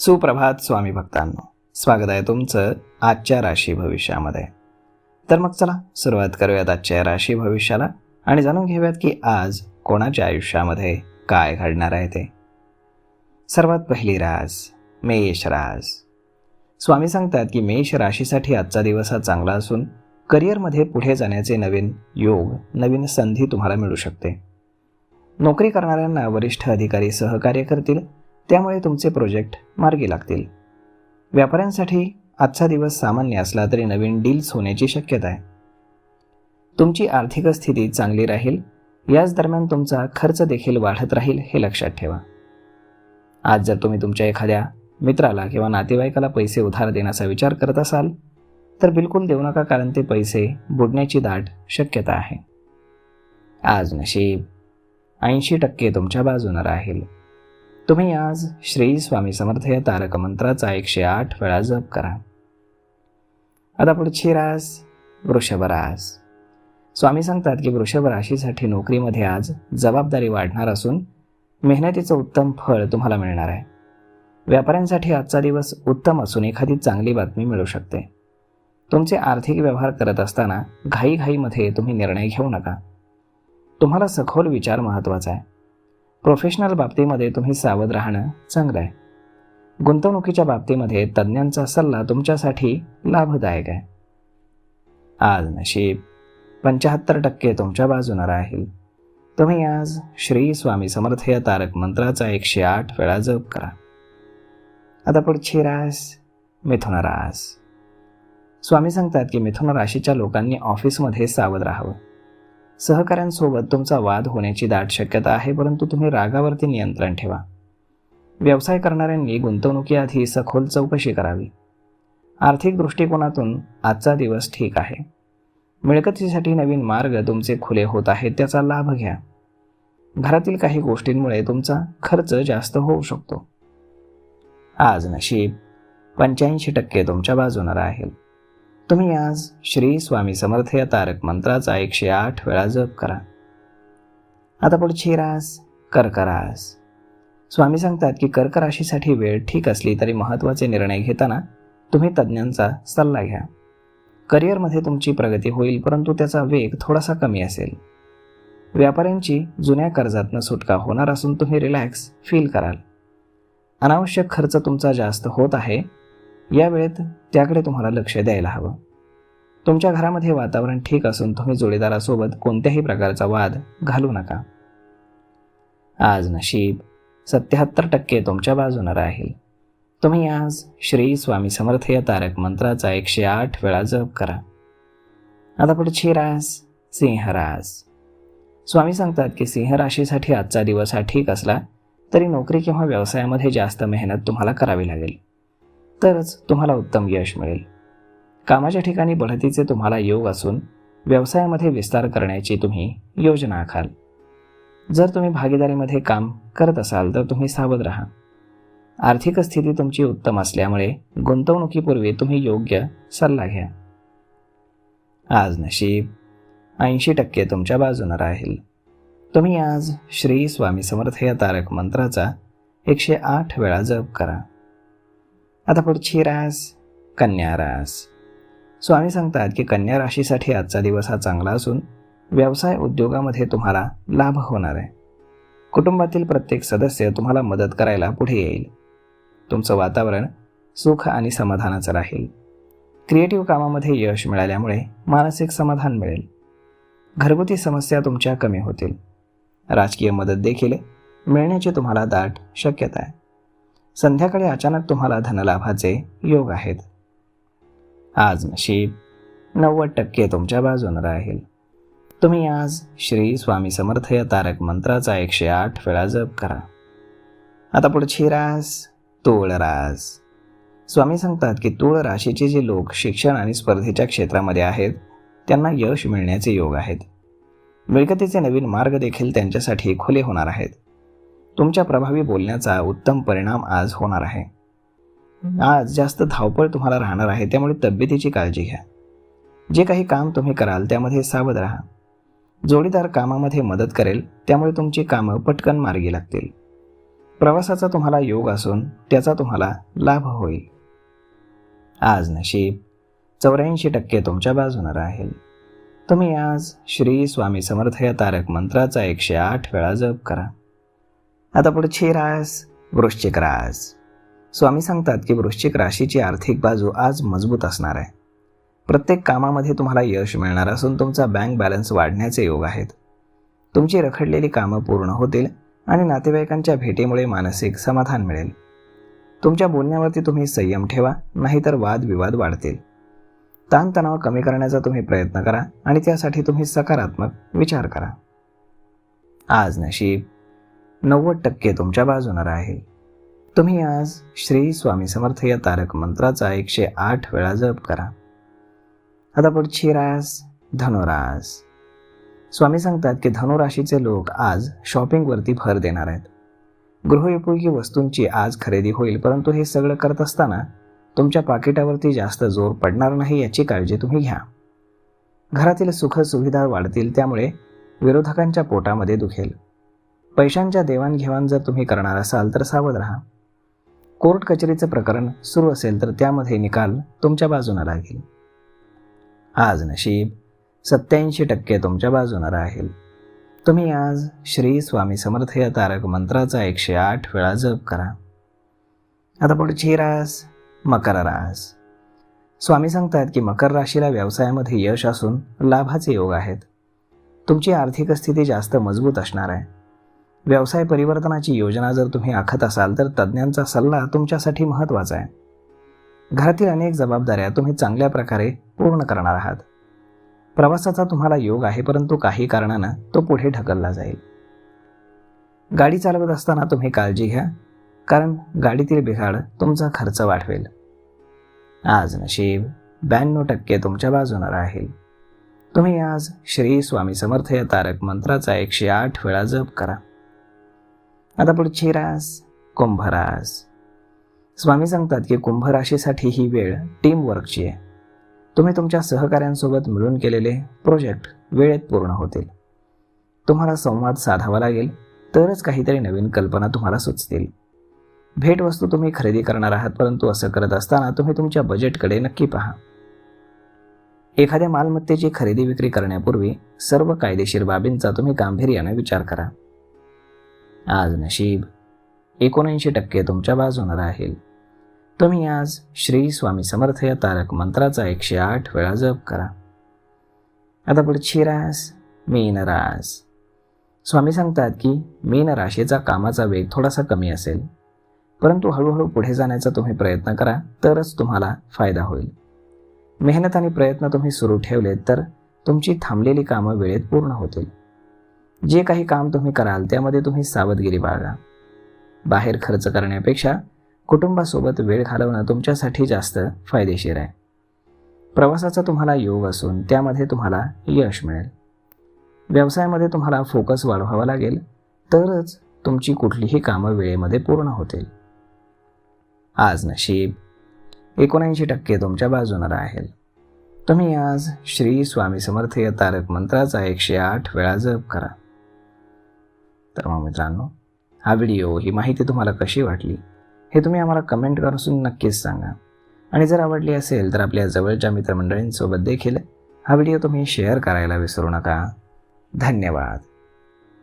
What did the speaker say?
सुप्रभात स्वामी भक्तांनो, स्वागत आहे तुमचं आजच्या राशी भविष्यामध्ये. तर मग चला सुरुवात करूयात आजच्या राशी भविष्याला आणि जाणून घेऊयात की आज कोणाच्या आयुष्यामध्ये काय घडणार आहे ते. सर्वात पहिली रास मेष रास. स्वामी सांगतात की मेष राशीसाठी आजचा दिवस हा चांगला असून करिअरमध्ये पुढे जाण्याचे नवीन योग, नवीन संधी तुम्हाला मिळू शकते. नोकरी करणाऱ्यांना वरिष्ठ अधिकारी सहकार्य करतील, त्यामुळे तुमचे प्रोजेक्ट मार्गी लागतील. व्यापाऱ्यांसाठी आजचा दिवस सामान्य असला तरी नवीन डील्स होण्याची शक्यता आहे. तुमची आर्थिक स्थिती चांगली राहील. याच दरम्यान तुमचा खर्च देखील वाढत राहील, हे लक्षात ठेवा. आज जर तुम्ही तुमच्या एखाद्या मित्राला किंवा नातेवाईकाला पैसे उधार देण्याचा विचार करत असाल तर बिलकुल देऊ नका, कारण ते पैसे बुडण्याची दाट शक्यता आहे. आज नशीब 80% तुमच्या बाजूने राहील. तुम्ही आज श्री स्वामी समर्थ या तारक मंत्राचा 108 वेळा जप करा. आता पुढची रास वृषभ रास. स्वामी सांगतात की वृषभ राशीसाठी नोकरीमध्ये आज जबाबदारी वाढणार असून मेहनतीचं उत्तम फळ तुम्हाला मिळणार आहे. व्यापाऱ्यांसाठी आजचा दिवस उत्तम असून एखादी चांगली बातमी मिळू शकते. तुमचे आर्थिक व्यवहार करत असताना घाईघाईमध्ये तुम्ही निर्णय घेऊ नका. तुम्हाला सखोल विचार महत्त्वाचा आहे. प्रोफेशनल बाबतीमध्ये तुम्ही सावध राहणं चांगलं आहे. गुंतवणुकीच्या बाबतीमध्ये तज्ज्ञांचा सल्ला तुमच्यासाठी लाभदायक आहे. आज नशीब 75% तुमच्या बाजूने राहील. तुम्ही आज श्री स्वामी समर्थ या तारक मंत्राचा 108 वेळा जप करा. आता पुढची रास मिथुन रास. स्वामी सांगतात की मिथुन राशीच्या लोकांनी ऑफिसमध्ये सावध राहावं. सहकाऱ्यांसोबत तुमचा वाद होण्याची दाट शक्यता आहे, परंतु तुम्ही रागावरती नियंत्रण ठेवा. व्यवसाय करणाऱ्यांनी गुंतवणुकीआधी सखोल चौकशी करावी. आर्थिक दृष्टिकोनातून आजचा दिवस ठीक आहे. मिळकतीसाठी नवीन मार्ग तुमचे खुले होत आहेत, त्याचा लाभ घ्या. घरातील काही गोष्टींमुळे तुमचा खर्च जास्त होऊ शकतो. आज नशीब 85% तुमच्या बाजूने राहील. तुम्ही आज श्री स्वामी समर्थ या तारक मंत्राचा 108 वेळा जप करा. आता पुढची रास कर्क रास. स्वामी सांगतात की कर्क राशीसाठी वेळ ठीक असली तरी महत्त्वाचे निर्णय घेताना तुम्ही तज्ज्ञांचा सल्ला घ्या. करिअरमध्ये तुमची प्रगती होईल, परंतु त्याचा वेग थोडासा कमी असेल. व्यापाऱ्यांची जुन्या कर्जातून सुटका होणार असून तुम्ही रिलॅक्स फील कराल. अनावश्यक खर्च तुमचा जास्त होत आहे, या वेळेत त्याकडे तुम्हाला लक्ष द्यायला हवं. तुमच्या घरामध्ये वातावरण ठीक असून तुम्ही जोडीदारासोबत कोणत्याही प्रकारचा वाद घालू नका. आज नशीब 77% तुमच्या बाजूने राहील. तुम्ही आज श्री स्वामी समर्थ या तारक मंत्राचा 108 वेळा जप करा. आता पुढची रास सिंह रास. स्वामी सांगतात की सिंह राशीसाठी आजचा दिवस हा ठीक असला तरी नोकरी किंवा व्यवसायामध्ये जास्त मेहनत तुम्हाला करावी लागेल, तरच तुम्हाला उत्तम यश मिळेल. कामाच्या ठिकाणी बढतीचे तुम्हाला योग असून व्यवसायामध्ये विस्तार करण्याची तुम्ही योजना आखाल. जर तुम्ही भागीदारीमध्ये काम करत असाल तर तुम्ही सावध राहा. आर्थिक स्थिती तुमची उत्तम असल्यामुळे गुंतवणुकीपूर्वी तुम्ही योग्य सल्ला घ्या. आज नशीब 80% तुमच्या बाजूने राहील. तुम्ही आज श्री स्वामी समर्थ या तारक मंत्राचा 108 वेळा जप करा. आता पुढची रास कन्या रास. स्वामी सांगतात की कन्या राशीसाठी आजचा दिवस हा चांगला असून व्यवसाय उद्योगामध्ये तुम्हाला लाभ होणार आहे. कुटुंबातील प्रत्येक सदस्य तुम्हाला मदत करायला पुढे येईल. तुमचं वातावरण सुख आणि समाधानाचं राहील. क्रिएटिव्ह कामामध्ये यश मिळाल्यामुळे मानसिक समाधान मिळेल. घरगुती समस्या तुमच्या कमी होतील. राजकीय मदत देखील मिळण्याची तुम्हाला दाट शक्यता आहे. संध्याकाळी अचानक तुम्हाला धनलाभाचे योग आहेत. आज नशीब 90% तुमच्या बाजूने राहील. तुम्ही आज श्री स्वामी समर्थ या तारक मंत्राचा 108 वेळा जप करा. आता पुढची रास तुळ रास. स्वामी सांगतात की तुळ राशीचे जे लोक शिक्षण आणि स्पर्धेच्या क्षेत्रामध्ये आहेत त्यांना यश मिळण्याचे योग आहेत. मिळकतीचे नवीन मार्ग देखील त्यांच्यासाठी खुले होणार आहेत. तुमच्या प्रभावी बोलण्याचा उत्तम परिणाम आज होणार आहे. आज जास्त धावपळ तुम्हाला राहणार आहे, त्यामुळे तब्येतीची काळजी घ्या. जे काही काम तुम्ही कराल त्यामध्ये सावध राहा. जोडीदार कामामध्ये मदत करेल, त्यामुळे तुमची कामं पटकन मार्गी लागतील. प्रवासाचा तुम्हाला योग असून त्याचा तुम्हाला लाभ होईल. आज नशीब 84% तुमच्या बाजूने राहील. तुम्ही आज श्री स्वामी समर्थ या तारक मंत्राचा 108 वेळा जप करा. आता पुढची रास वृश्चिक रास. स्वामी सांगतात की वृश्चिक राशीची आर्थिक बाजू आज मजबूत असणार आहे. प्रत्येक कामामध्ये तुम्हाला यश मिळणार असून तुमचा बँक बॅलन्स वाढण्याचे योग आहेत. तुमची रखडलेली कामं पूर्ण होतील आणि नातेवाईकांच्या भेटीमुळे मानसिक समाधान मिळेल. तुमच्या बोलण्यावरती तुम्ही संयम ठेवा, नाहीतर वादविवाद वाढतील. ताणतणाव कमी करण्याचा तुम्ही प्रयत्न करा आणि त्यासाठी तुम्ही सकारात्मक विचार करा. आज नशीब 90% तुमच्या बाजूने राहील. तुम्ही आज श्री स्वामी समर्थ या तारक मंत्राचा 108 वेळा जप करा. आता पुढची रास धनुरास. स्वामी सांगतात की धनुराशीचे लोक आज शॉपिंगवरती भर देणार आहेत. गृहोपयोगी वस्तूंची आज खरेदी होईल, परंतु हे सगळं करत असताना तुमच्या पाकिटावरती जास्त जोर पडणार नाही याची काळजी तुम्ही घ्या. घरातील सुखसुविधा वाढतील, त्यामुळे विरोधकांच्या पोटामध्ये दुखेल. पैशांच्या देवाणघेवाण जर तुम्ही करणार असाल तर सावध राहा. कोर्ट कचेरीचं प्रकरण सुरू असेल तर त्यामध्ये निकाल तुमच्या बाजूने लागेल. आज नशीब 87% तुमच्या बाजूने राहील. तुम्ही आज श्री स्वामी समर्थ या तारक मंत्राचा 108 वेळा जप करा. आता पुढची रास मकर रास. स्वामी सांगतात की मकर राशीला व्यवसायामध्ये यश असून लाभाचे योग आहेत. तुमची आर्थिक स्थिती जास्त मजबूत असणार आहे. व्यवसाय परिवर्तनाची योजना जर तुम्ही आखत असाल तर तज्ज्ञांचा सल्ला तुमच्यासाठी महत्त्वाचा आहे. घरातील अनेक जबाबदाऱ्या तुम्ही चांगल्या प्रकारे पूर्ण करणार आहात. प्रवासाचा तुम्हाला योग आहे, परंतु काही कारणानं तो पुढे ढकलला जाईल. गाडी चालवत असताना तुम्ही काळजी घ्या, कारण गाडीतील बिघाड तुमचा खर्च वाढवेल. आज नशीब 92% तुमच्या बाजूने राहील. तुम्ही आज श्री स्वामी समर्थ या तारक मंत्राचा 108 वेळा जप करा. आता पुढची रास कुंभ रास. स्वामी सांगतात की कुंभ राशीसाठी ही वेळ टीम वर्कची आहे. तुम्ही तुमच्या सहकाऱ्यांसोबत मिळून केलेले प्रोजेक्ट वेळेत पूर्ण होतील. तुम्हाला संवाद साधावा लागेल, तरच काहीतरी नवीन कल्पना तुम्हाला सुचतील. भेटवस्तू तुम्ही खरेदी करणार आहात, परंतु असं करत असताना तुम्ही तुमच्या बजेटकडे नक्की पहा. एखाद्या मालमत्तेची खरेदी विक्री करण्यापूर्वी सर्व कायदेशीर बाबींचा तुम्ही गांभीर्याने विचार करा. आज नशीब 79% तुमच्या बाजूने राहील. तुम्ही आज श्री स्वामी समर्थ या तारक मंत्राचा 108 वेळा जप करा. आता पुढची रास मीन रास. स्वामी सांगतात की मीन राशीचा कामाचा वेग थोडासा कमी असेल, परंतु हळूहळू पुढे जाण्याचा तुम्ही प्रयत्न करा, तरच तुम्हाला फायदा होईल. मेहनत आणि प्रयत्न तुम्ही सुरू ठेवलेत तर तुमची थांबलेली कामं वेळेत पूर्ण होतील. जे काही काम तुम्ही कराल त्यामध्ये तुम्ही सावधगिरी बाळगा. बाहेर खर्च करण्यापेक्षा कुटुंबासोबत वेळ घालवणं तुमच्यासाठी जास्त फायदेशीर आहे. प्रवासाचा तुम्हाला योग असून त्यामध्ये तुम्हाला यश मिळेल. व्यवसायामध्ये तुम्हाला फोकस वाढवावा लागेल, तरच तुमची कुठलीही कामं वेळेमध्ये पूर्ण होतील. आज नशीब 79% तुमच्या बाजूने राहील. तुम्ही आज श्री स्वामी समर्थ या तारक मंत्राचा 108 वेळा जप करा. तर मग मित्रांनो, हा व्हिडिओ, ही माहिती तुम्हाला कशी वाटली हे तुम्ही आम्हाला कमेंट करून नक्कीच सांगा. आणि जर आवडली असेल तर आपल्या जवळच्या मित्रमंडळींसोबत देखील हा व्हिडिओ तुम्ही शेअर करायला विसरू नका. धन्यवाद.